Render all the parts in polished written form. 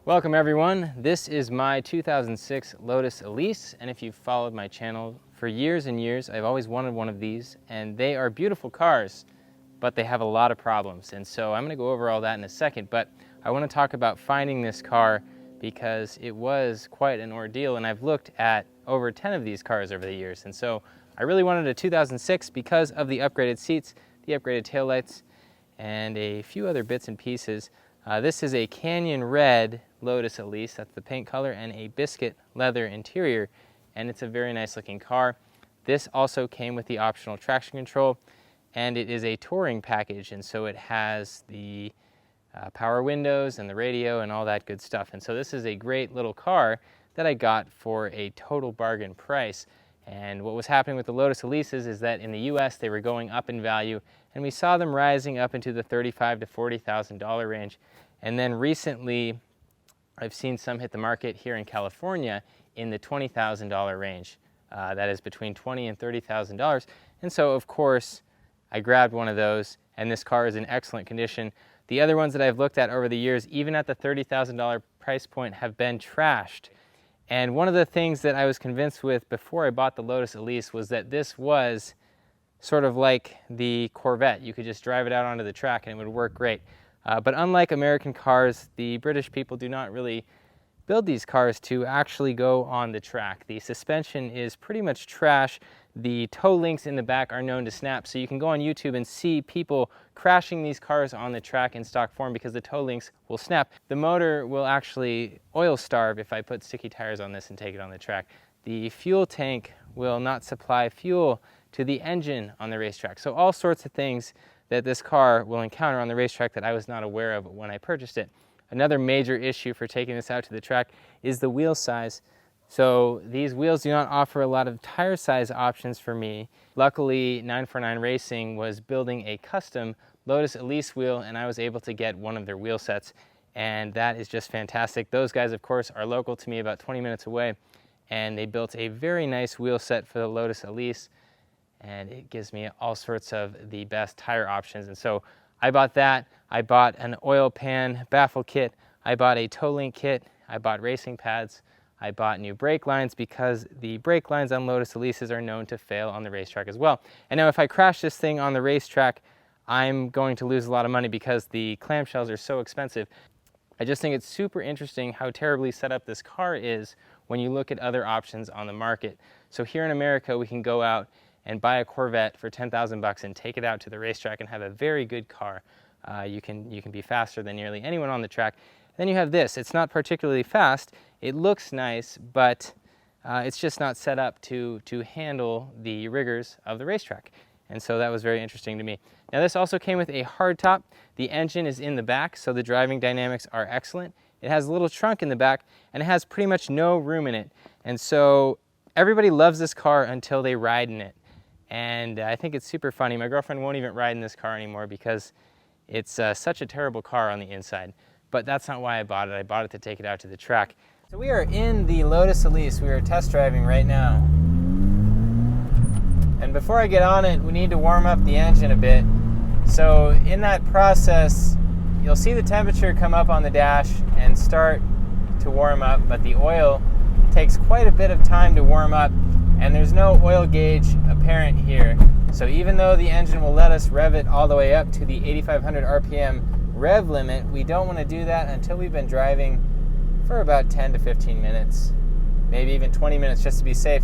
Welcome everyone. This is my 2006 Lotus Elise, and if you've followed my channel for years and years, I've always wanted one of these, and they are beautiful cars, but they have a lot of problems. And so I'm going to go over all that in a second, but I want to talk about finding this car because it was quite an ordeal, and I've looked at over 10 of these cars over the years. And so I really wanted a 2006 because of the upgraded seats, the upgraded taillights, and a few other bits and pieces. This is a Canyon Red Lotus Elise, that's the paint color, and a biscuit leather interior, and it's a very nice looking car. This also came with the optional traction control, and it is a touring package, and so it has the power windows and the radio and all that good stuff. And so this is a great little car that I got for a total bargain price. And what was happening with the Lotus Elises is that in the US they were going up in value, and we saw them rising up into the $35,000 to $40,000 range. And then recently I've seen some hit the market here in California in the $20,000 range. That is between $20,000 and $30,000. And so of course I grabbed one of those, and this car is in excellent condition. The other ones that I've looked at over the years, even at the $30,000 price point, have been trashed. And one of the things that I was convinced with before I bought the Lotus Elise was that this was sort of like the Corvette. You could just drive it out onto the track and it would work great. But unlike American cars, the British people do not really build these cars to actually go on the track. The suspension is pretty much trash. The toe links in the back are known to snap, so you can go on YouTube and see people crashing these cars on the track in stock form because the toe links will snap. The motor will actually oil starve if I put sticky tires on this and take it on the track. The fuel tank will not supply fuel to the engine on the racetrack. So all sorts of things that this car will encounter on the racetrack that I was not aware of when I purchased it. Another major issue for taking this out to the track is the wheel size. So these wheels do not offer a lot of tire size options for me. Luckily, 949 Racing was building a custom Lotus Elise wheel, and I was able to get one of their wheel sets, and that is just fantastic. Those guys, of course, are local to me, about 20 minutes away, and they built a very nice wheel set for the Lotus Elise, and it gives me all sorts of the best tire options. And so I bought that. I bought an oil pan baffle kit. I bought a toe link kit. I bought racing pads. I bought new brake lines because the brake lines on Lotus Elises are known to fail on the racetrack as well. And now if I crash this thing on the racetrack, I'm going to lose a lot of money because the clamshells are so expensive. I just think it's super interesting how terribly set up this car is when you look at other options on the market. So here in America, we can go out and buy a Corvette for 10,000 bucks and take it out to the racetrack and have a very good car. You can be faster than nearly anyone on the track. Then you have this. It's not particularly fast. It looks nice, but it's just not set up to handle the rigors of the racetrack. And so that was very interesting to me. Now this also came with a hardtop. The engine is in the back, so the driving dynamics are excellent. It has a little trunk in the back, and it has pretty much no room in it. And so everybody loves this car until they ride in it. And I think it's super funny. My girlfriend won't even ride in this car anymore because it's such a terrible car on the inside. But that's not why I bought it. I bought it to take it out to the track. So we are in the Lotus Elise. We are test driving right now. And before I get on it, we need to warm up the engine a bit. So in that process, you'll see the temperature come up on the dash and start to warm up, but the oil takes quite a bit of time to warm up, and there's no oil gauge apparent here. So even though the engine will let us rev it all the way up to the 8,500 RPM rev limit, we don't want to do that until we've been driving for about 10 to 15 minutes, maybe even 20 minutes just to be safe.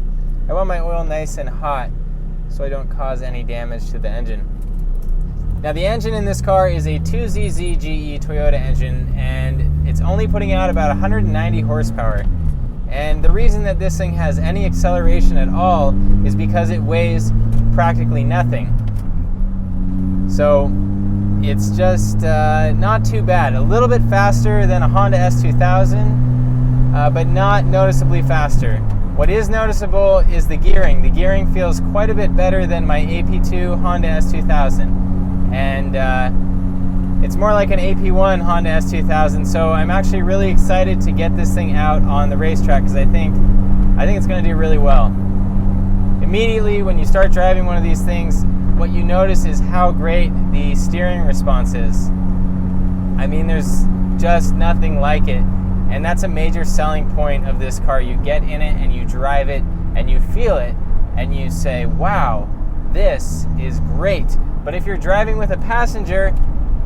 I want my oil nice and hot so I don't cause any damage to the engine. Now the engine in this car is a 2ZZGE Toyota engine, and it's only putting out about 190 horsepower. And the reason that this thing has any acceleration at all is because it weighs practically nothing. So it's just not too bad. A little bit faster than a Honda S2000, but not noticeably faster. What is noticeable is the gearing. The gearing feels quite a bit better than my AP2 Honda S2000. And it's more like an AP1 Honda S2000, so I'm actually really excited to get this thing out on the racetrack because I think it's going to do really well. Immediately when you start driving one of these things, what you notice is how great the steering response is. I mean, there's just nothing like it. And that's a major selling point of this car. You get in it and you drive it and you feel it and you say, wow, this is great. But if you're driving with a passenger,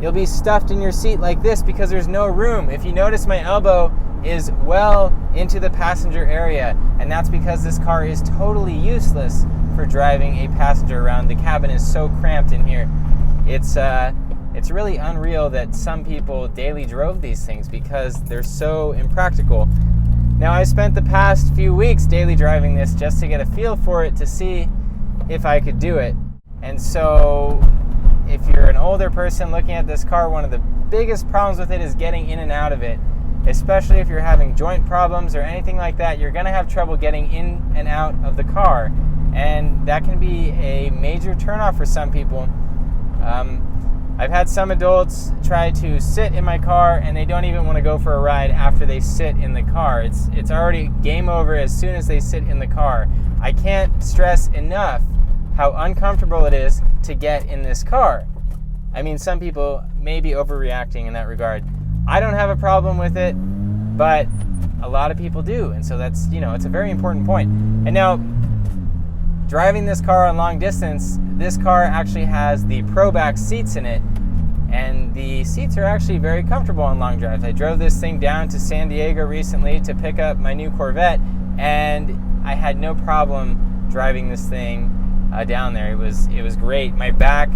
you'll be stuffed in your seat like this because there's no room. If you notice, my elbow is well into the passenger area, and that's because this car is totally useless for driving a passenger around. The cabin is so cramped in here. It's really unreal that some people daily drove these things because they're so impractical. Now, I spent the past few weeks daily driving this just to get a feel for it, to see if I could do it. And so if you're an older person looking at this car, one of the biggest problems with it is getting in and out of it. Especially if you're having joint problems or anything like that, you're going to have trouble getting in and out of the car. And that can be a major turnoff for some people. I've had some adults try to sit in my car and they don't even want to go for a ride after they sit in the car. It's already game over as soon as they sit in the car. I can't stress enough how uncomfortable it is to get in this car. I mean, some people may be overreacting in that regard. I don't have a problem with it, but a lot of people do. And so that's, it's a very important point. And now, driving this car on long distance, this car actually has the ProBack seats in it, and the seats are actually very comfortable on long drives. I drove this thing down to San Diego recently to pick up my new Corvette, and I had no problem driving this thing down there. It was great. My back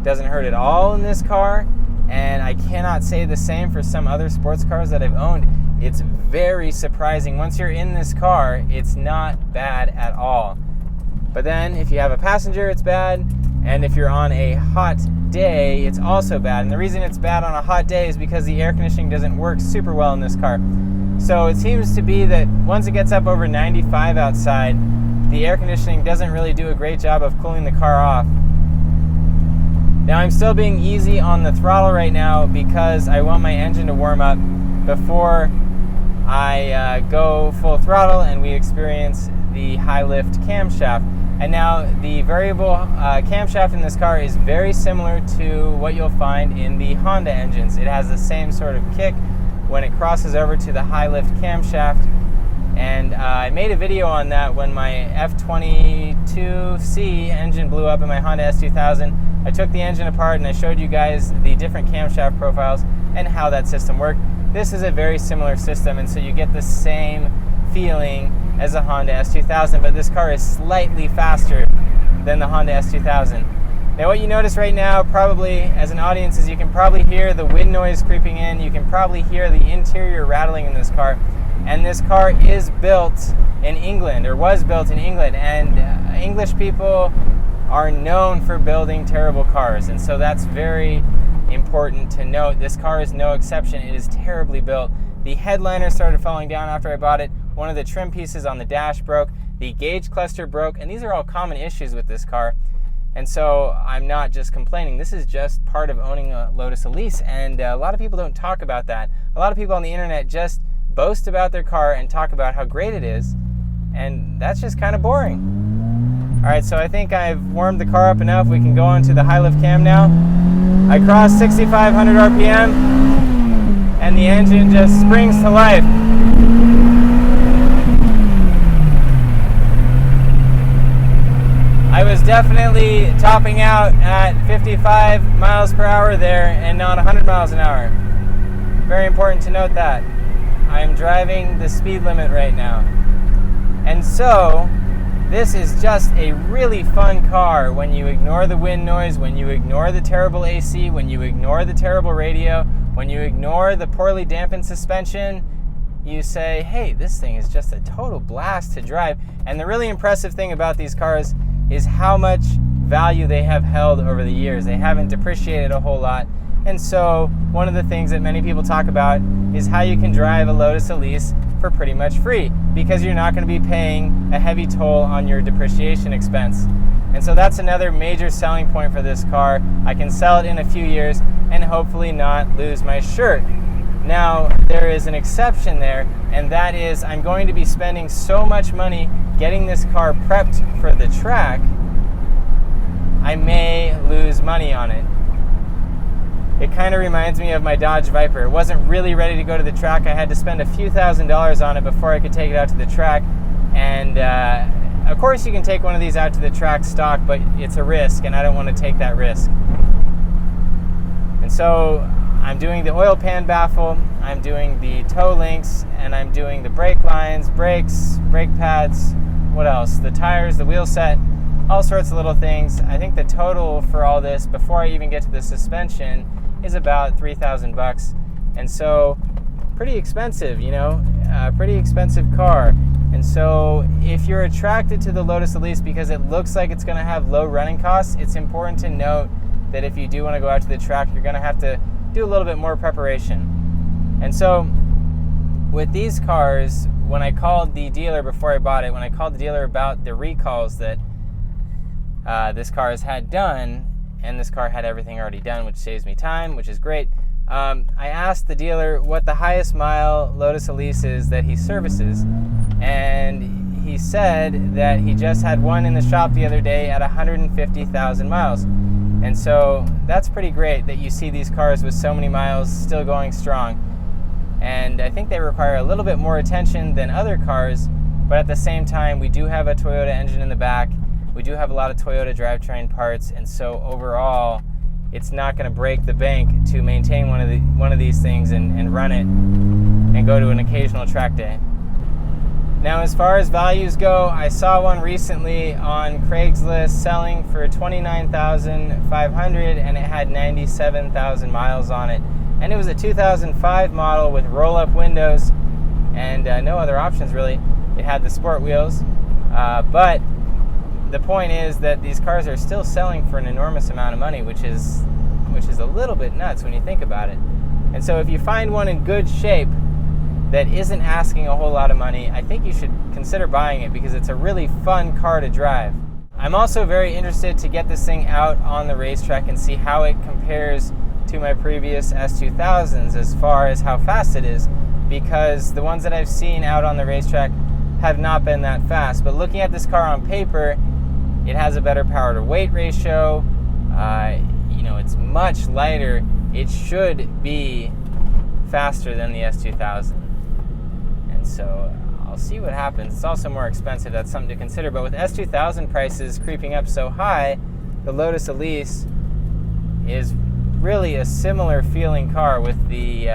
doesn't hurt at all in this car, and I cannot say the same for some other sports cars that I've owned. It's very surprising. Once you're in this car, it's not bad at all. But then if you have a passenger, it's bad. And if you're on a hot day, it's also bad. And the reason it's bad on a hot day is because the air conditioning doesn't work super well in this car. So it seems to be that once it gets up over 95 outside, the air conditioning doesn't really do a great job of cooling the car off. Now, I'm still being easy on the throttle right now because I want my engine to warm up before I go full throttle and we experience the high lift camshaft. And now the variable camshaft in this car is very similar to what you'll find in the Honda engines. It has the same sort of kick when it crosses over to the high lift camshaft. And I made a video on that when my F22C engine blew up in my Honda S2000. I took the engine apart and I showed you guys the different camshaft profiles and how that system worked. This is a very similar system, and so you get the same feeling as a Honda S2000, but this car is slightly faster than the Honda S2000. Now, what you notice right now, probably as an audience, is you can probably hear the wind noise creeping in. You can probably hear the interior rattling in this car. And this car is built in England, or was built in England, and English people are known for building terrible cars, and so that's very important to note. This car is no exception. It is terribly built. The headliner started falling down after I bought it. One of the trim pieces on the dash broke. The gauge cluster broke, and these are all common issues with this car. And so I'm not just complaining. This is just part of owning a Lotus Elise, and a lot of people don't talk about that. A lot of people on the internet just boast about their car and talk about how great it is, and that's just kind of boring. All right, so I think I've warmed the car up enough. We can go on to the high lift cam now. I crossed 6,500 RPM, and the engine just springs to life. I was definitely topping out at 55 miles per hour there and not 100 miles an hour. Very important to note that. I am driving the speed limit right now. And so, this is just a really fun car when you ignore the wind noise, when you ignore the terrible AC, when you ignore the terrible radio, when you ignore the poorly dampened suspension. You say, hey, this thing is just a total blast to drive. And the really impressive thing about these cars is how much value they have held over the years. They haven't depreciated a whole lot. And so one of the things that many people talk about is how you can drive a Lotus Elise for pretty much free, because you're not going to be paying a heavy toll on your depreciation expense. And so that's another major selling point for this car. I can sell it in a few years and hopefully not lose my shirt. Now, there is an exception there, and that is I'm going to be spending so much money getting this car prepped for the track, I may lose money on it. It kind of reminds me of my Dodge Viper. It wasn't really ready to go to the track. I had to spend a few $1,000s on it before I could take it out to the track. And of course you can take one of these out to the track stock, but it's a risk, and I don't want to take that risk. And so I'm doing the oil pan baffle, I'm doing the toe links, and I'm doing the brake lines, brakes, brake pads, what else? The tires, the wheel set, all sorts of little things. I think the total for all this, before I even get to the suspension, is about $3,000. And so pretty expensive, you know, pretty expensive car. And so if you're attracted to the Lotus Elise because it looks like it's going to have low running costs, it's important to note that if you do want to go out to the track, you're going to have to do a little bit more preparation. And so with these cars, when I called the dealer before I bought it, when I called the dealer about the recalls that this car has had done, and this car had everything already done, which saves me time, which is great. I asked the dealer what the highest mile Lotus Elise is that he services, and he said that he just had one in the shop the other day at 150,000 miles. And so that's pretty great that you see these cars with so many miles still going strong. And I think they require a little bit more attention than other cars, but at the same time, we do have a Toyota engine in the back. We do have a lot of Toyota drivetrain parts, and so overall, it's not going to break the bank to maintain one of these things and run it and go to an occasional track day. Now, as far as values go, I saw one recently on Craigslist selling for $29,500, and it had 97,000 miles on it. And it was a 2005 model with roll-up windows and no other options really. It had the sport wheels, but the point is that these cars are still selling for an enormous amount of money, which is a little bit nuts when you think about it. And so if you find one in good shape that isn't asking a whole lot of money, I think you should consider buying it because it's a really fun car to drive. I'm also very interested to get this thing out on the racetrack and see how it compares to my previous S2000s as far as how fast it is, because the ones that I've seen out on the racetrack have not been that fast. But looking at this car on paper, it has a better power to weight ratio. You know, it's much lighter. It should be faster than the S2000. And so I'll see what happens. It's also more expensive. That's something to consider. But with S2000 prices creeping up so high, the Lotus Elise is really a similar feeling car with the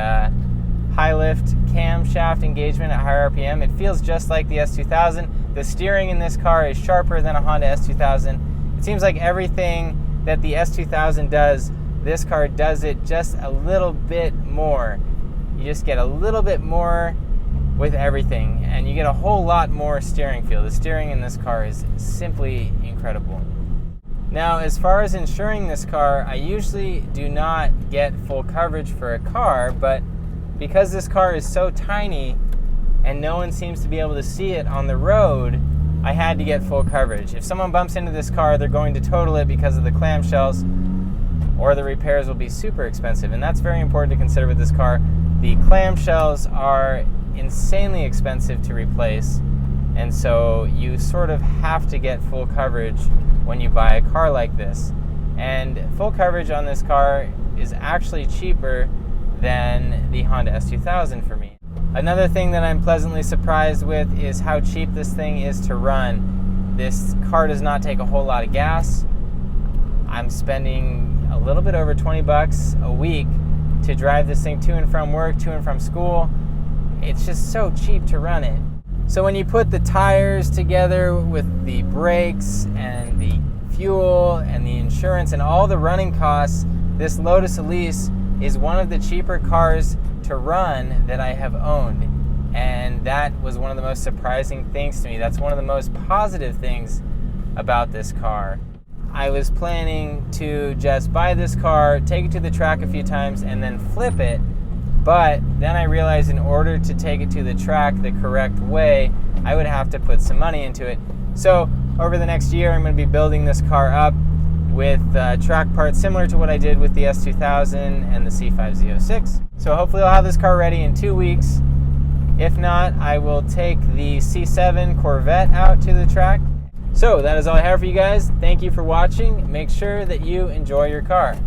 high lift camshaft engagement at higher RPM. It feels just like the S2000. The steering in this car is sharper than a Honda S2000. It seems like everything that the S2000 does, this car does it just a little bit more. You just get a little bit more with everything, and you get a whole lot more steering feel. The steering in this car is simply incredible. Now, as far as insuring this car, I usually do not get full coverage for a car, but because this car is so tiny and no one seems to be able to see it on the road, I had to get full coverage. If someone bumps into this car, they're going to total it because of the clamshells, or the repairs will be super expensive, and that's very important to consider with this car. The clamshells are insanely expensive to replace, and so you sort of have to get full coverage when you buy a car like this. And full coverage on this car is actually cheaper than the Honda S2000 for me. Another thing that I'm pleasantly surprised with is how cheap this thing is to run. This car does not take a whole lot of gas. I'm spending a little bit over $20 a week to drive this thing to and from work, to and from school. It's just so cheap to run it. So when you put the tires together with the brakes and the fuel and the insurance and all the running costs, this Lotus Elise is one of the cheaper cars to run that I have owned. And that was one of the most surprising things to me. That's one of the most positive things about this car. I was planning to just buy this car, take it to the track a few times, and then flip it. But then I realized in order to take it to the track the correct way, I would have to put some money into it. So over the next year, I'm going to be building this car up with track parts similar to what I did with the S2000 and the C5Z06. So hopefully I'll have this car ready in 2 weeks. If not, I will take the C7 Corvette out to the track. So that is all I have for you guys. Thank you for watching. Make sure that you enjoy your car.